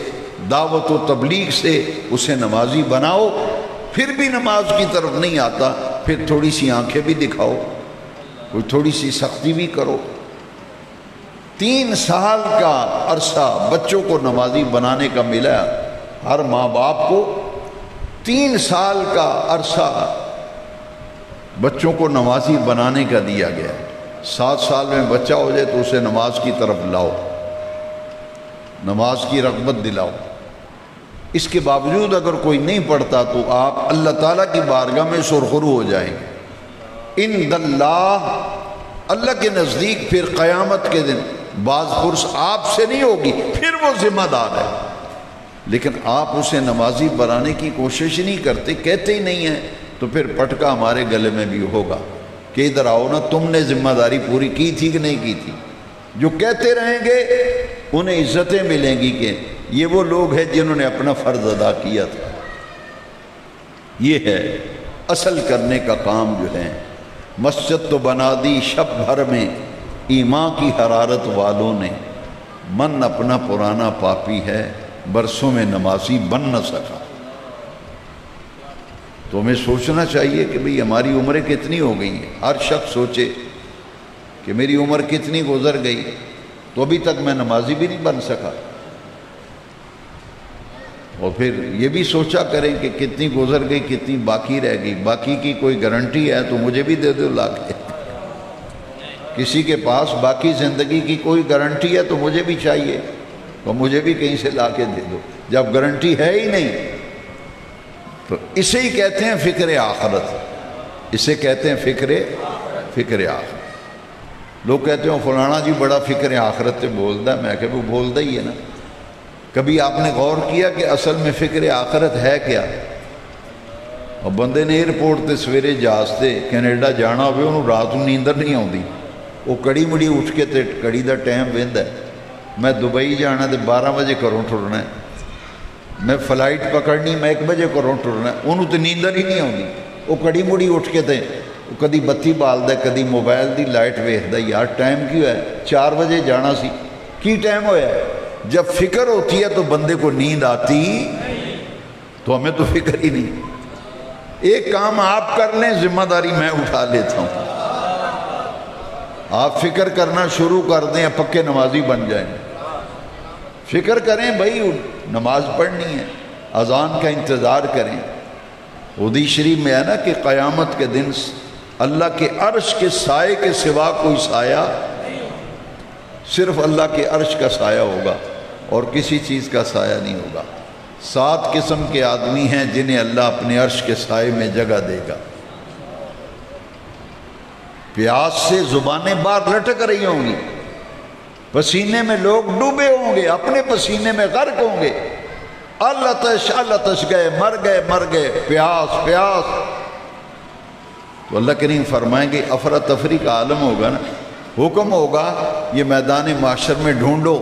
دعوت و تبلیغ سے اسے نمازی بناؤ۔ پھر بھی نماز کی طرف نہیں آتا، پھر تھوڑی سی آنکھیں بھی دکھاؤ، کوئی تھوڑی سی سختی بھی کرو۔ 3 سال کا عرصہ بچوں کو نمازی بنانے کا ملا، ہر ماں باپ کو 3 سال کا عرصہ بچوں کو نمازی بنانے کا دیا گیا۔ 7 سال میں بچہ ہو جائے تو اسے نماز کی طرف لاؤ، نماز کی رغبت دلاؤ۔ اس کے باوجود اگر کوئی نہیں پڑھتا تو آپ اللہ تعالیٰ کی بارگاہ میں سرخرو ہو جائیں گے۔ ان اللہ، اللہ کے نزدیک پھر قیامت کے دن باز پرس آپ سے نہیں ہوگی، پھر وہ ذمہ دار ہے، لیکن آپ اسے نمازی بنانے کی کوشش نہیں کرتے، کہتے ہی نہیں ہیں، تو پھر پٹکا ہمارے گلے میں بھی ہوگا کہ ادھر آؤ نا، تم نے ذمہ داری پوری کی تھی کہ نہیں کی تھی۔ جو کہتے رہیں گے انہیں عزتیں ملیں گی کہ یہ وہ لوگ ہیں جنہوں نے اپنا فرض ادا کیا تھا۔ یہ ہے اصل کرنے کا کام جو ہے۔ مسجد تو بنا دی شب بھر میں ایمان کی حرارت والوں نے، من اپنا پرانا پاپی ہے برسوں میں نمازی بن نہ سکا۔ تو ہمیں سوچنا چاہیے کہ بھئی ہماری عمریں کتنی ہو گئی ہیں۔ ہر شخص سوچے کہ میری عمر کتنی گزر گئی تو ابھی تک میں نمازی بھی نہیں بن سکا، اور پھر یہ بھی سوچا کریں کہ کتنی گزر گئی کتنی باقی رہ گئی۔ باقی کی کوئی گارنٹی ہے تو مجھے بھی دے دو لا کے۔ کسی کے پاس باقی زندگی کی کوئی گارنٹی ہے تو مجھے بھی چاہیے، تو مجھے بھی کہیں سے لا کے دے دو۔ جب گارنٹی ہے ہی نہیں تو اسے ہی کہتے ہیں فکر آخرت، اسے کہتے ہیں فکر آخرت۔ لوگ کہتے ہیں فلانا جی بڑا فکر آخرت سے بولتا ہے، میں کہ وہ بولتا ہی ہے نا۔ کبھی آپ نے غور کیا کہ اصل میں فکر آخرت ہے کیا؟ اور بندے نے ایئرپورٹ تے سویرے جہاز تے کینیڈا جانا ہوئے انہوں رات کو نیندر نہیں آتی، وہ کڑی مڑی اٹھ کے تے کڑی دا ٹائم ویندا ہے۔ میں دبئی جانا تے 12 بجے گھروں ٹرنا ہے، میں فلائٹ پکڑنی میں 1 بجے گھروں ٹرنا ہے، انہوں تے نیندر ہی نہیں آتی، وہ کڑی مڑی اٹھ کے تے کدی بتی بالدا ہے، کدی موبائل دی لائٹ ویکھدا، یار ٹائم کیوں ہے 4 بجے جانا سی، کی ٹائم ہویا ہے؟ جب فکر ہوتی ہے تو بندے کو نیند آتی، تو ہمیں تو فکر ہی نہیں۔ ایک کام آپ کر لیں، ذمہ داری میں اٹھا لیتا ہوں۔ آپ فکر کرنا شروع کر دیں، پکے نمازی بن جائیں۔ فکر کریں بھائی نماز پڑھنی ہے، اذان کا انتظار کریں۔ حدیث شریف میں ہے نا کہ قیامت کے دن اللہ کے عرش کے سائے کے سوا کوئی سایہ، صرف اللہ کے عرش کا سایہ ہوگا اور کسی چیز کا سایہ نہیں ہوگا۔ 7 قسم کے آدمی ہیں جنہیں اللہ اپنے عرش کے سائے میں جگہ دے گا۔ پیاس سے زبانیں باہر لٹک رہی ہوں گی، پسینے میں لوگ ڈوبے ہوں گے، اپنے پسینے میں غرق ہوں گے، التش گئے، مر گئے، پیاس۔ تو اللہ کریم فرمائیں گے افراتفری کا عالم ہوگا نا، حکم ہوگا یہ میدان معاشر میں ڈھونڈو،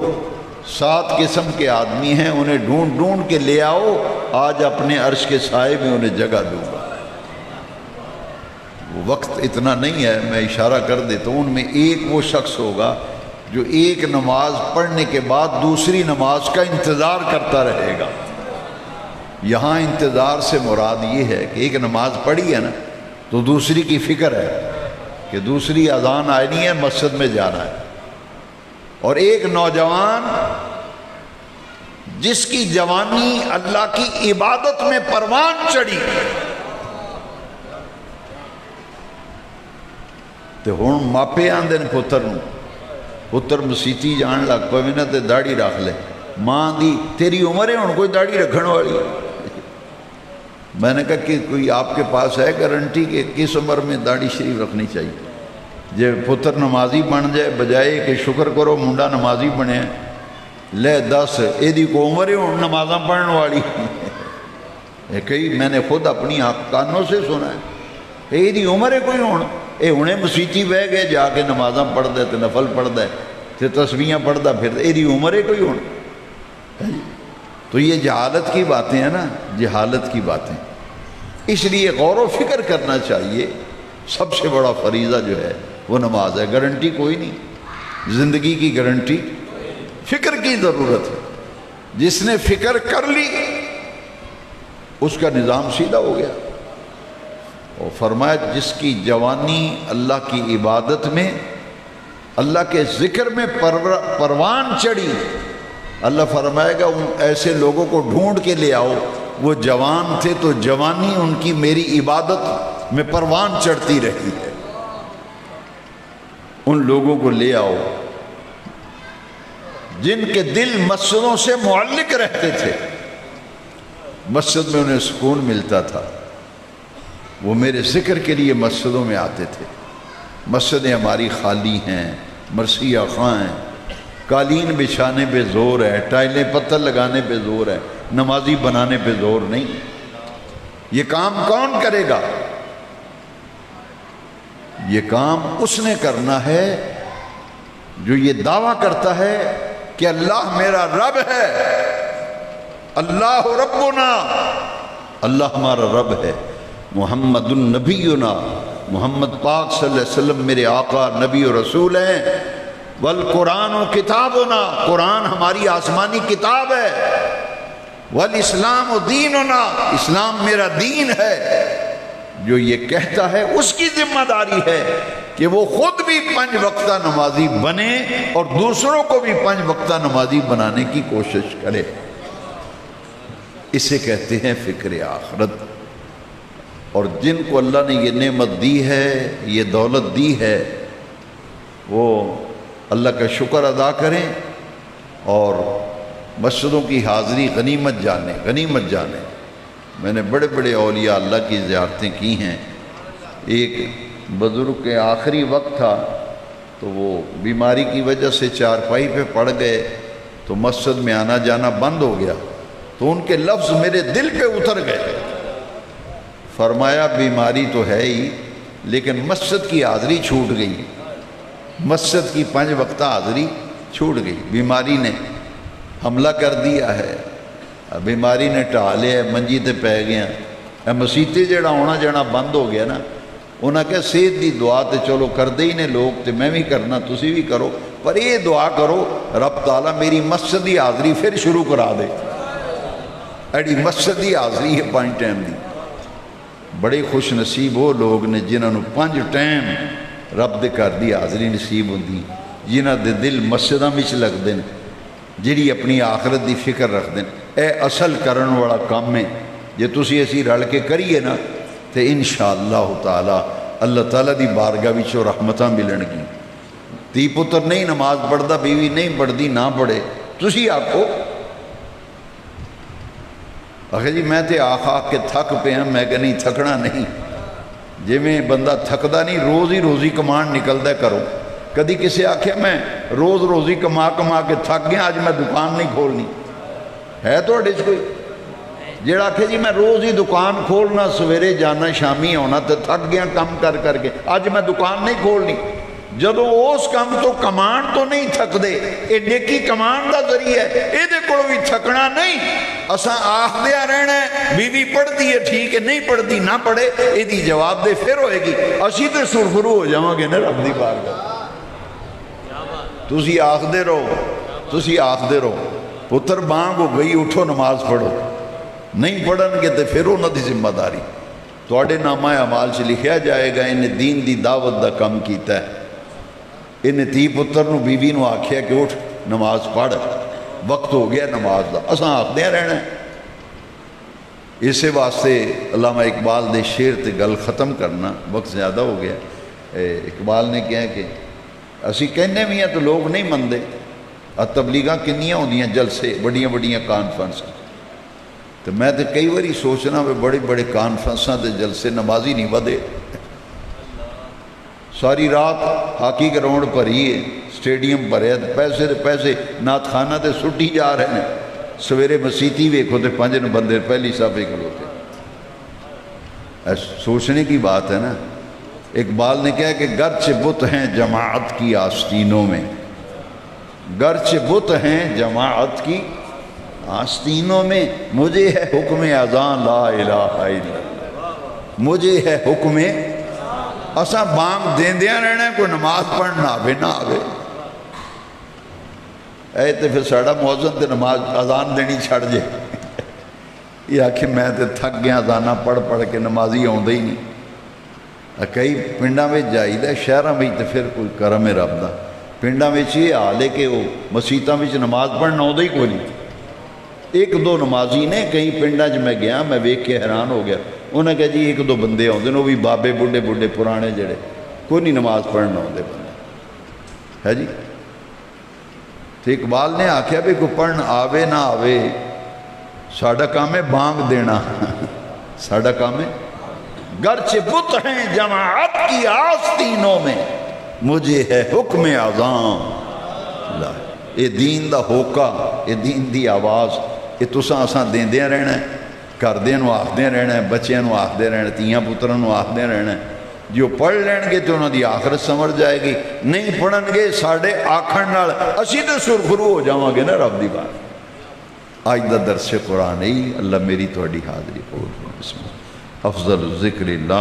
7 قسم کے آدمی ہیں، انہیں ڈھونڈ کے لے آؤ، آج اپنے عرش کے سائے میں انہیں جگہ دوں گا۔ وقت اتنا نہیں ہے، میں اشارہ کر دیتا ہوں، ان میں ایک وہ شخص ہوگا جو ایک نماز پڑھنے کے بعد دوسری نماز کا انتظار کرتا رہے گا۔ یہاں انتظار سے مراد یہ ہے کہ ایک نماز پڑھی ہے نا تو دوسری کی فکر ہے کہ دوسری اذان آنی ہے، مسجد میں جانا ہے۔ اور ایک نوجوان جس کی جوانی اللہ کی عبادت میں پروان چڑھی تے ہن ماپے آندے نے پتر مسیتی جان لگ پوے نا تے داڑھی رکھ لے۔ ماں دی تیری عمر ہے ہن کوئی داڑھی رکھن والی؟ میں نے کہا کہ کوئی آپ کے پاس ہے گارنٹی کہ کس عمر میں داڑھی شریف رکھنی چاہیے؟ جے پتر نمازی بن جائے بجائے کہ شکر کرو منڈا نمازی بنے لے دس ایدی کو عمر ہے ہن نمازاں پڑھن والی کئی میں نے خود اپنی کانوں سے سنا ہے ایدی عمر ہے کوئی ہن اے ہنے مسیتی بہ گئے جا کے نمازاں پڑھ دے تے نفل پڑھ دے تے تسبیحاں پڑھ دا پھر ایدی عمر ہے کوئی ہن۔ تو یہ جہالت کی باتیں ہیں نا، جہالت کی باتیں، اس لیے غور و فکر کرنا چاہیے۔ سب سے بڑا فریضہ جو ہے وہ نماز ہے، گارنٹی کوئی نہیں، زندگی کی گارنٹی، فکر کی ضرورت ہے۔ جس نے فکر کر لی اس کا نظام سیدھا ہو گیا۔ اور فرمایا جس کی جوانی اللہ کی عبادت میں، اللہ کے ذکر میں پروان چڑھی، اللہ فرمائے گا ان ایسے لوگوں کو ڈھونڈ کے لے آؤ، وہ جوان تھے تو جوانی ان کی میری عبادت میں پروان چڑھتی رہی ہے، ان لوگوں کو لے آؤ جن کے دل مسجدوں سے معلق رہتے تھے، مسجد میں انہیں سکون ملتا تھا، وہ میرے ذکر کے لیے مسجدوں میں آتے تھے۔ مسجدیں ہماری خالی ہیں، مرثیہ خواں ہیں، قالین بچھانے پہ زور ہے، ٹائلیں پتھر لگانے پہ زور ہے، نمازی بنانے پہ زور نہیں۔ یہ کام کون کرے گا؟ یہ کام اس نے کرنا ہے جو یہ دعویٰ کرتا ہے کہ اللہ میرا رب ہے، اللہ ربنا، اللہ ہمارا رب ہے، محمد النبینا، محمد پاک صلی اللہ علیہ وسلم میرے آقا نبی و رسول ہیں، والقرآن و کتابنا، قرآن ہماری آسمانی کتاب ہے، والاسلام دیننا، اسلام میرا دین ہے۔ جو یہ کہتا ہے اس کی ذمہ داری ہے کہ وہ خود بھی 5 وقتہ نمازی بنے اور دوسروں کو بھی 5 وقتہ نمازی بنانے کی کوشش کرے۔ اسے کہتے ہیں فکر آخرت۔ اور جن کو اللہ نے یہ نعمت دی ہے، یہ دولت دی ہے، وہ اللہ کا شکر ادا کریں اور مسجدوں کی حاضری غنیمت جانیں، غنیمت جانیں۔ میں نے بڑے بڑے اولیاء اللہ کی زیارتیں کی ہیں۔ ایک بزرگ کے آخری وقت تھا تو وہ بیماری کی وجہ سے چارپائی پہ پڑ گئے تو مسجد میں آنا جانا بند ہو گیا، تو ان کے لفظ میرے دل پہ اتر گئے۔ فرمایا بیماری تو ہے ہی لیکن مسجد کی حاضری چھوٹ گئی، مسجد کی 5 وقتہ حاضری چھوٹ گئی، بیماری نے حملہ کر دیا ہے، بیماری نے ٹھا لیا، منجی تے پہ گیا۔ مسیتے جڑا ہونا جانا بند ہو گیا نا، انہاں کہا صحت دی دعا تے چلو کردے ہی نے لوگ تے میں بھی کرنا، تسی بھی کرو، پر یہ دعا کرو رب تعالیٰ میری مسجد دی حاضری پھر شروع کرا دے۔ ایڈی مسجد دی حاضری ہے 5 ٹائم دی۔ بڑے خوش نصیب وہ لوگ نے جنہوں نے 5 ٹائم رب دے گھر دی حاضری نصیب ہوندی، جنہاں دے دل مسجداں وچ لگدے نے، جڑی اپنی آخرت دی فکر رکھ دیں۔ اے اصل کرن والا کام ہے، جے تسی اسی رل کے کریے نا تے انشاءاللہ تعالی اللہ تعالیٰ دی بارگاہ وچوں رحمتاں ملن گی۔ تی پتر نہیں نماز پڑھدا، بیوی نہیں پڑھدی، نہ پڑھے، تسی آکھو آخر جی میں تے آخ کے تھک پہ ہیں، میں کہ نہیں تھکنا نہیں، جے میں بندہ تھکدا نہیں، روز ہی روزی کمان نکلدا کرو۔ کدی کسی آکھے میں روز روزی کما کے تھک گیا آج میں دکان نہیں کھولنی، ہے تو اڈیچ کوئی جیڑا آکھے جی میں روز ہی دکان کھولنا، سویرے جانا شامی ہونا تے تھک گیا کم کر کے آج میں دکان نہیں کھولنی، جدو اس کام تو کمان تو نہیں تھک دے، اے نیکی کمان دا ذریعہ ہے، اے دے کوڑ بھی تھکنا نہیں۔ اساں آخ دیا رہنا ہے بیوی پڑھ دی ہے ٹھیک ہے، نہیں پڑھ دی نہ پڑھے، اے دی جواب دے پھر ہوئے گی، اسی تے سرخرو ہو جاؤں گے نا رب دی بارگاہ۔ تسی آخ دے رہو، تسی آخ دے رہو پتر بانگ ہو گئی اٹھو نماز پڑھو، نہیں پڑھن گے تے پھر انہاں دی ذمہ داری۔ تواڈے نامہ اعمال چ لکھیا جائے گا انہیں دین دی دعوت دا کم کیتا ہے، انہیں تی پتر نو بیوی نو آکھیا کہ اٹھ نماز پڑھ، وقت ہو گیا نماز دا، اساں آکھدے رہنا ہے۔ اسے واسطے علامہ اقبال دے شعر تے گل ختم کرنا، وقت زیادہ ہو گیا۔ اقبال نے کہا کہ اسی کہنے بھی ہیں تو لوگ نہیں مندے، تبلیغاں کنیاں ہوندیاں جلسے بڑیاں بڑیاں کانفرنس، تو میں تو کئی باری سوچنا بھی بڑے بڑے کانفرنساں تے جلسے نمازی نہیں ودے، ساری رات ہاکی گراؤنڈ بھری ہے، سٹیڈیم بھرے پیسے تے پیسے نعت خانہ تے سٹی جا رہے ہیں، سویرے مسیتی ویکھو تے 5 بندے پہلی صفحے کھلوتے۔ سوچنے کی بات ہے نا۔ اقبال نے کہا کہ گرچہ بت ہیں جماعت کی آستینوں میں، گرچہ بت ہیں جماعت کی آستینوں میں، مجھے ہے حکم اذان لا الہ الا اللہ، مجھے ہے حکم اساں بانگ دیندیاں رہنا ہے، کوئی نماز پڑھنا آوے نہ آوے۔ اے تے پھر ساڑا مؤذن تے نماز اذان دینی چھڑ جائے، یہ آکھے میں تے تھک گیا اذانہ پڑھ پڑھ کے نمازی آؤندے ہی نہیں۔ کئی پنڈاں میں جائی دا، شہراں میں تے پھر کوئی کرم رب دا، پنڈاں میں یہ حال ہے کہ وہ مسیتاں میں نماز پڑھنا آؤندہ ہی کوئی نہیں۔ ایک دو نمازی نے کئی پنڈاں میں گیا، میں ویکھ کے حیران ہو گیا، انہوں نے کہا جی 1-2 بندے آؤندے نے، وہ بھی بابے بڈھے بڈھے پرانے جڑے، کوئی نہیں نماز پڑھنا آؤندے بندے ہے جی۔ تو اقبال نے آکھیا بھی کوئی پڑھن آوے نہ آوے، ساڑا کام ہے بانگ دینا، ساڑا کام ہے۔ گرچہ بت ہیں جماعت کی آستینوں میں، مجھے ہے حکم اذان لا، یہ دین دا ہوکا، یہ دین دی آواز، یہ تساں اساں دیندے رہنا ہے، کردے نو آکھدے رہنا ہے، بچے نو آکھدے رہنا ہے، تیاں پتروں نو آکھدے رہنا ہے۔ جو پڑھ لین گے تو انہوں دی آخرت سمجھ جائے گی، نہیں پڑھن گے ساڑے آکھن نال اسی تے سرخرو ہو جاواں گے نا رب دی بات۔ آج دا درس قرآن ہی اللہ میری تہاڈی حاضری قبول فرمائے۔ بسم اللہ۔ افضل الذکر اللہ